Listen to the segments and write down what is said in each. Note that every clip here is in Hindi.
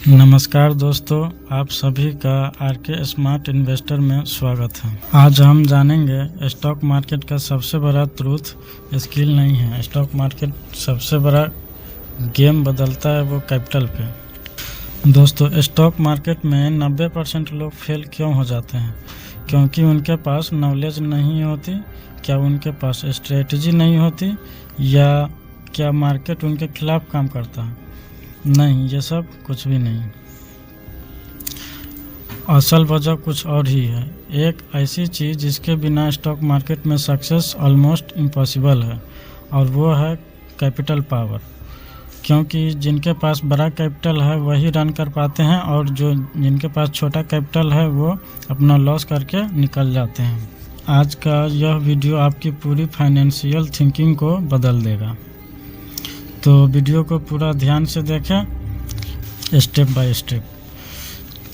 नमस्कार दोस्तों, आप सभी का आरके स्मार्ट इन्वेस्टर में स्वागत है। आज हम जानेंगे स्टॉक मार्केट का सबसे बड़ा ट्रूथ स्किल नहीं है। स्टॉक मार्केट सबसे बड़ा गेम बदलता है वो कैपिटल पे। दोस्तों, स्टॉक मार्केट में 90% लोग फेल क्यों हो जाते हैं? क्योंकि उनके पास नॉलेज नहीं होती, क्या उनके पास स्ट्रेटजी नहीं होती, या क्या मार्केट उनके खिलाफ काम करता है? नहीं, ये सब कुछ भी नहीं। असल वजह कुछ और ही है। एक ऐसी चीज़ जिसके बिना स्टॉक मार्केट में सक्सेस ऑलमोस्ट इम्पॉसिबल है, और वो है कैपिटल पावर। क्योंकि जिनके पास बड़ा कैपिटल है वही रन कर पाते हैं, और जिनके पास छोटा कैपिटल है वो अपना लॉस करके निकल जाते हैं। आज का यह वीडियो आपकी पूरी फाइनेंशियल थिंकिंग को बदल देगा। तो वीडियो को पूरा ध्यान से देखें, स्टेप बाय स्टेप।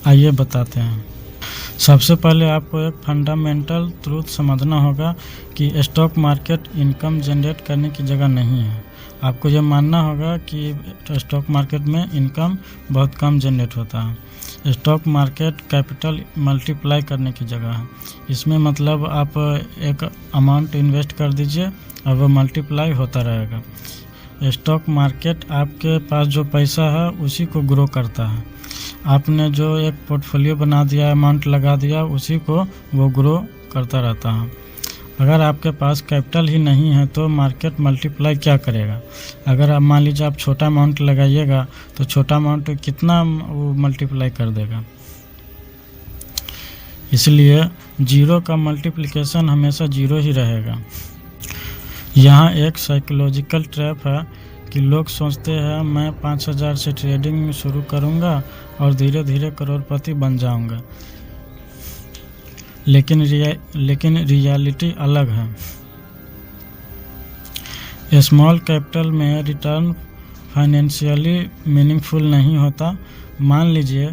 आइए बताते हैं। सबसे पहले आपको एक फंडामेंटल ट्रूथ समझना होगा कि स्टॉक मार्केट इनकम जनरेट करने की जगह नहीं है। आपको यह मानना होगा कि स्टॉक मार्केट में इनकम बहुत कम जनरेट होता है। स्टॉक मार्केट कैपिटल मल्टीप्लाई करने की जगह है। इसमें मतलब आप एक अमाउंट इन्वेस्ट कर दीजिए और वो मल्टीप्लाई होता रहेगा। स्टॉक मार्केट आपके पास जो पैसा है उसी को ग्रो करता है। आपने जो एक पोर्टफोलियो बना दिया, अमाउंट लगा दिया, उसी को वो ग्रो करता रहता है। अगर आपके पास कैपिटल ही नहीं है तो मार्केट मल्टीप्लाई क्या करेगा? अगर आप मान लीजिए आप छोटा अमाउंट लगाइएगा तो छोटा अमाउंट कितना वो मल्टीप्लाई कर देगा। इसलिए जीरो का मल्टीप्लिकेशन हमेशा जीरो ही रहेगा। यहाँ एक साइकोलॉजिकल ट्रैप है कि लोग सोचते हैं मैं 5,000 से ट्रेडिंग शुरू करूँगा और धीरे धीरे करोड़पति बन जाऊँगा। लेकिन रियलिटी अलग है। स्मॉल कैपिटल में रिटर्न फाइनेंशियली मीनिंगफुल नहीं होता। मान लीजिए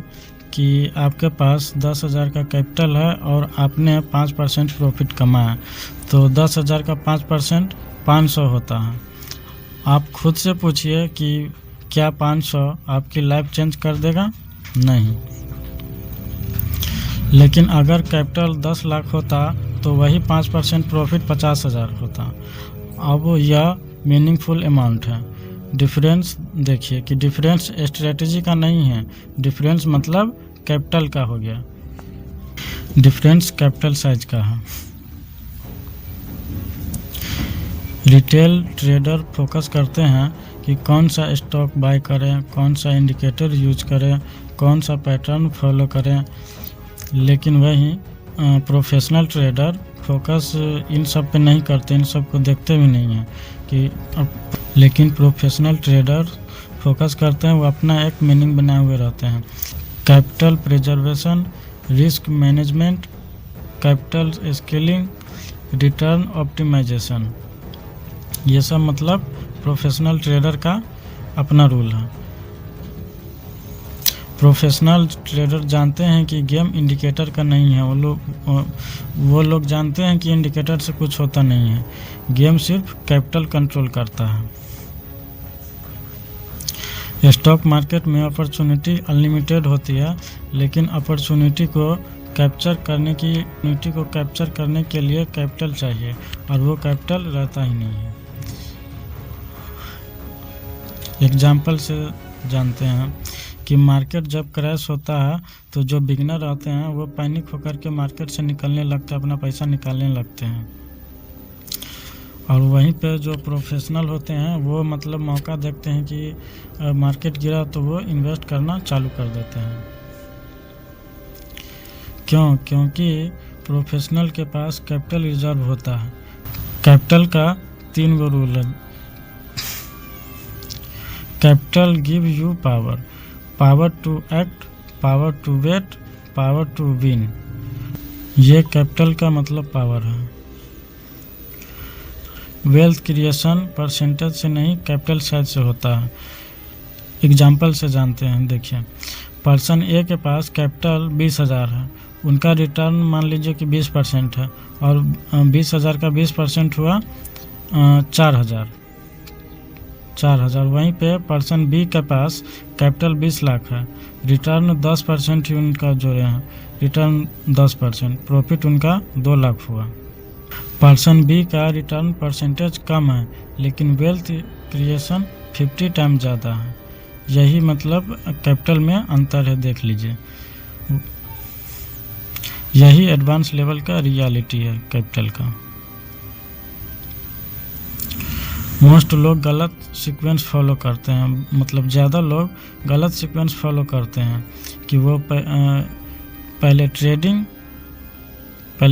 कि आपके पास 10,000 का कैपिटल है और आपने 5% प्रॉफिट कमाया, तो 10,000 का 5% 500 होता है। आप खुद से पूछिए कि क्या 500 आपकी लाइफ चेंज कर देगा? नहीं। लेकिन अगर कैपिटल 10 लाख होता तो वही 5% प्रॉफिट 50,000 होता। अब यह मीनिंगफुल अमाउंट है। डिफरेंस देखिए कि डिफरेंस स्ट्रेटजी का नहीं है, डिफरेंस मतलब कैपिटल का हो गया। डिफरेंस कैपिटल साइज का है। रिटेल ट्रेडर फोकस करते हैं कि कौन सा स्टॉक बाय करें, कौन सा इंडिकेटर यूज करें, कौन सा पैटर्न फॉलो करें। लेकिन वही प्रोफेशनल ट्रेडर फोकस इन सब पे नहीं करते, इन सब को देखते भी नहीं हैं कि लेकिन प्रोफेशनल ट्रेडर फोकस करते हैं, वो अपना एक मीनिंग बनाए हुए रहते हैं। Capital preservation, risk management, capital scaling, return optimisation, ये सब मतलब प्रोफेशनल ट्रेडर का अपना रूल है। प्रोफेशनल ट्रेडर जानते हैं कि गेम इंडिकेटर का नहीं है। वो लोग जानते हैं कि इंडिकेटर से कुछ होता नहीं है, गेम सिर्फ कैपिटल कंट्रोल करता है। स्टॉक मार्केट में अपॉर्चुनिटी अनलिमिटेड होती है, लेकिन अपॉर्चुनिटी को कैप्चर करने के लिए कैपिटल चाहिए, और वो कैपिटल रहता ही नहीं है। एग्जाम्पल से जानते हैं कि मार्केट जब क्रैश होता है तो जो बिगिनर रहते हैं वो पैनिक होकर के मार्केट से निकलने लगते हैं, अपना पैसा निकालने लगते हैं। और वहीं पे जो प्रोफेशनल होते हैं वो मतलब मौका देखते हैं कि मार्केट गिरा तो वो इन्वेस्ट करना चालू कर देते हैं। क्योंकि प्रोफेशनल के पास कैपिटल रिजर्व होता है। कैपिटल का 3 गो रूल है। Capital give you power, power to act, power to wait, power to win. ये कैपिटल का मतलब पावर है। वेल्थ क्रिएशन परसेंटेज से नहीं, कैपिटल साइज से होता है। एग्जाम्पल से जानते हैं। देखिए, पर्सन ए के पास कैपिटल 20,000 है, उनका रिटर्न मान लीजिए कि 20% है, और 20,000 का 20% हुआ 4,000। 4,000। वहीं पे पर्सन बी के पास कैपिटल 20 लाख है, रिटर्न 10% ही उनका जोड़े हैं, रिटर्न 10%, प्रॉफिट उनका 2 लाख हुआ। पर्सन बी का रिटर्न परसेंटेज कम है लेकिन वेल्थ क्रिएशन 50 टाइम ज़्यादा है। यही मतलब कैपिटल में अंतर है, देख लीजिए। यही एडवांस लेवल का रियलिटी है कैपिटल का। मोस्ट लोग गलत सीक्वेंस फॉलो करते हैं, मतलब ज़्यादा लोग गलत सीक्वेंस फॉलो करते हैं कि वो पहले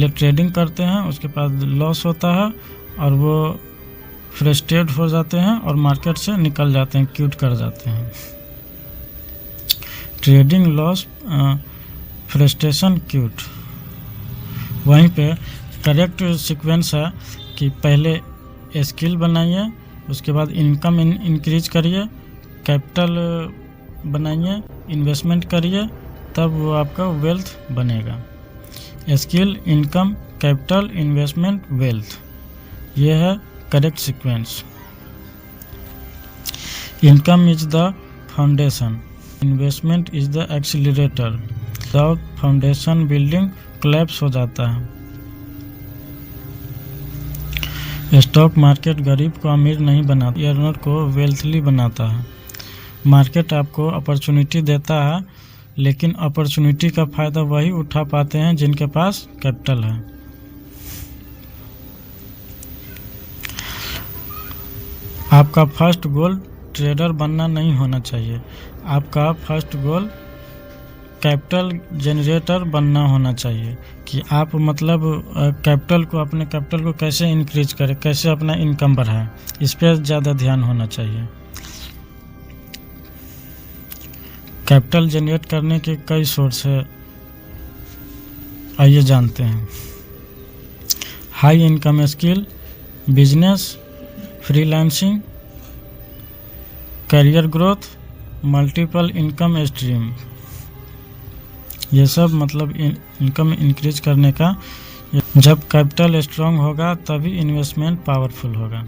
ट्रेडिंग करते हैं, उसके बाद लॉस होता है और वो फ्रस्ट्रेट हो जाते हैं और मार्केट से निकल जाते हैं, क्विट कर जाते हैं। Trading loss, frustration, quit. वहीं पे करेक्ट सीक्वेंस है कि पहले स्किल बनाइए, उसके बाद इनकम इंक्रीज करिए, कैपिटल बनाइए, इन्वेस्टमेंट करिए, तब वो आपका वेल्थ बनेगा। Skill, income, capital, investment, wealth, ये है correct sequence. Income is the foundation, investment is the accelerator. Without foundation building collapse हो जाता है। स्टॉक मार्केट गरीब को अमीर नहीं बनाता, अर्नर को वेल्थली बनाता है। मार्केट आपको अपॉर्चुनिटी देता है लेकिन अपॉर्चुनिटी का फ़ायदा वही उठा पाते हैं जिनके पास कैपिटल है। आपका फर्स्ट गोल ट्रेडर बनना नहीं होना चाहिए, आपका फर्स्ट गोल कैपिटल जनरेटर बनना होना चाहिए कि आप मतलब कैपिटल को, अपने कैपिटल को कैसे इंक्रीज करें, कैसे अपना इनकम बढ़ाएं, इस पर ज़्यादा ध्यान होना चाहिए। कैपिटल जनरेट करने के कई सोर्स है, आइए जानते हैं। High income skill, business, freelancing, career growth, multiple income stream, ये सब मतलब इनकम इंक्रीज करने का। जब कैपिटल स्ट्रांग होगा तभी इन्वेस्टमेंट पावरफुल होगा।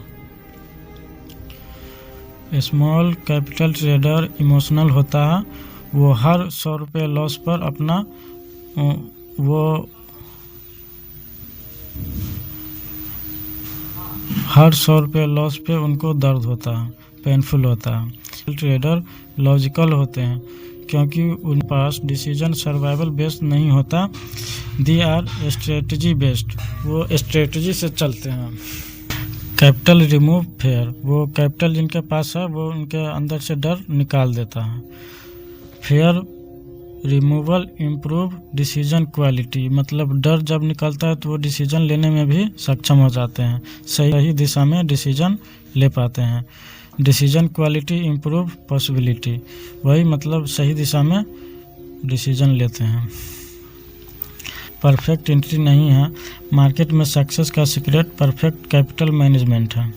स्मॉल कैपिटल ट्रेडर इमोशनल होता है, वो हर 100 रुपये लॉस पर अपना हर 100 रुपये लॉस पे उनको दर्द होता है, पेनफुल होता है। ट्रेडर लॉजिकल होते हैं क्योंकि उन पास डिसीजन सर्वाइवल बेस्ड नहीं होता, दे आर स्ट्रेटजी बेस्ड, वो स्ट्रेटजी से चलते हैं। कैपिटल रिमूव फेयर, वो कैपिटल जिनके पास है वो उनके अंदर से डर निकाल देता है। Fair removal improve decision quality, मतलब डर जब निकलता है तो वो डिसीजन लेने में भी सक्षम हो जाते हैं, सही दिशा में डिसीजन ले पाते हैं। डिसीजन क्वालिटी इम्प्रूव पॉसिबिलिटी, वही मतलब सही दिशा में डिसीजन लेते हैं। परफेक्ट एंट्री नहीं है, मार्केट में सक्सेस का सीक्रेट परफेक्ट कैपिटल मैनेजमेंट है।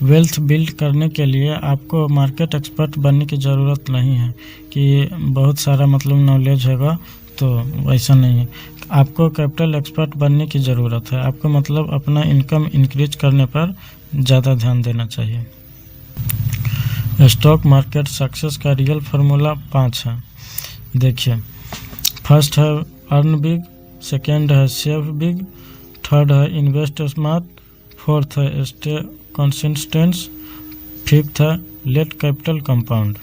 वेल्थ बिल्ड करने के लिए आपको मार्केट एक्सपर्ट बनने की ज़रूरत नहीं है कि बहुत सारा मतलब नॉलेज होगा, तो वैसा नहीं है। आपको कैपिटल एक्सपर्ट बनने की ज़रूरत है, आपको मतलब अपना इनकम इंक्रीज करने पर ज़्यादा ध्यान देना चाहिए। स्टॉक मार्केट सक्सेस का रियल फार्मूला 5 है, देखिए। फर्स्ट है अर्न बिग, सेकेंड है सेव बिग, थर्ड है इन्वेस्ट स्मार्ट, फोर्थ है स्टे कंसिस्टेंट, फिफ्थ है लेट कैपिटल कंपाउंड।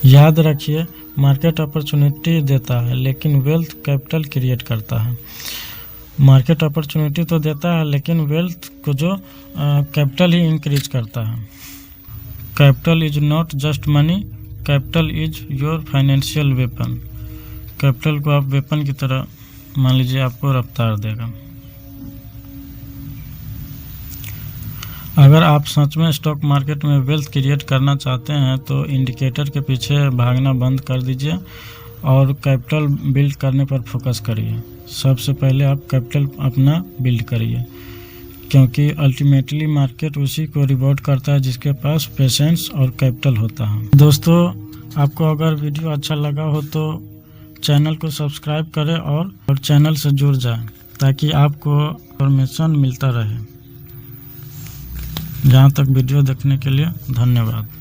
याद रखिए, मार्केट अपॉर्चुनिटी देता है लेकिन वेल्थ कैपिटल क्रिएट करता है। मार्केट अपॉर्चुनिटी तो देता है लेकिन वेल्थ को जो कैपिटल ही इंक्रीज करता है। Capital is not just money, capital is your financial weapon. Capital को आप वेपन की तरह मान लीजिए, आपको रफ्तार देगा। अगर आप सच में स्टॉक मार्केट में वेल्थ क्रिएट करना चाहते हैं तो इंडिकेटर के पीछे भागना बंद कर दीजिए और कैपिटल बिल्ड करने पर फोकस करिए। सबसे पहले आप कैपिटल अपना बिल्ड करिए, क्योंकि अल्टीमेटली मार्केट उसी को रिवॉर्ड करता है जिसके पास पेशेंस और कैपिटल होता है। दोस्तों, आपको अगर वीडियो अच्छा लगा हो तो चैनल को सब्सक्राइब करें और चैनल से जुड़ जाएं ताकि आपको इंफॉर्मेशन मिलता रहे। जहाँ तक वीडियो देखने के लिए धन्यवाद।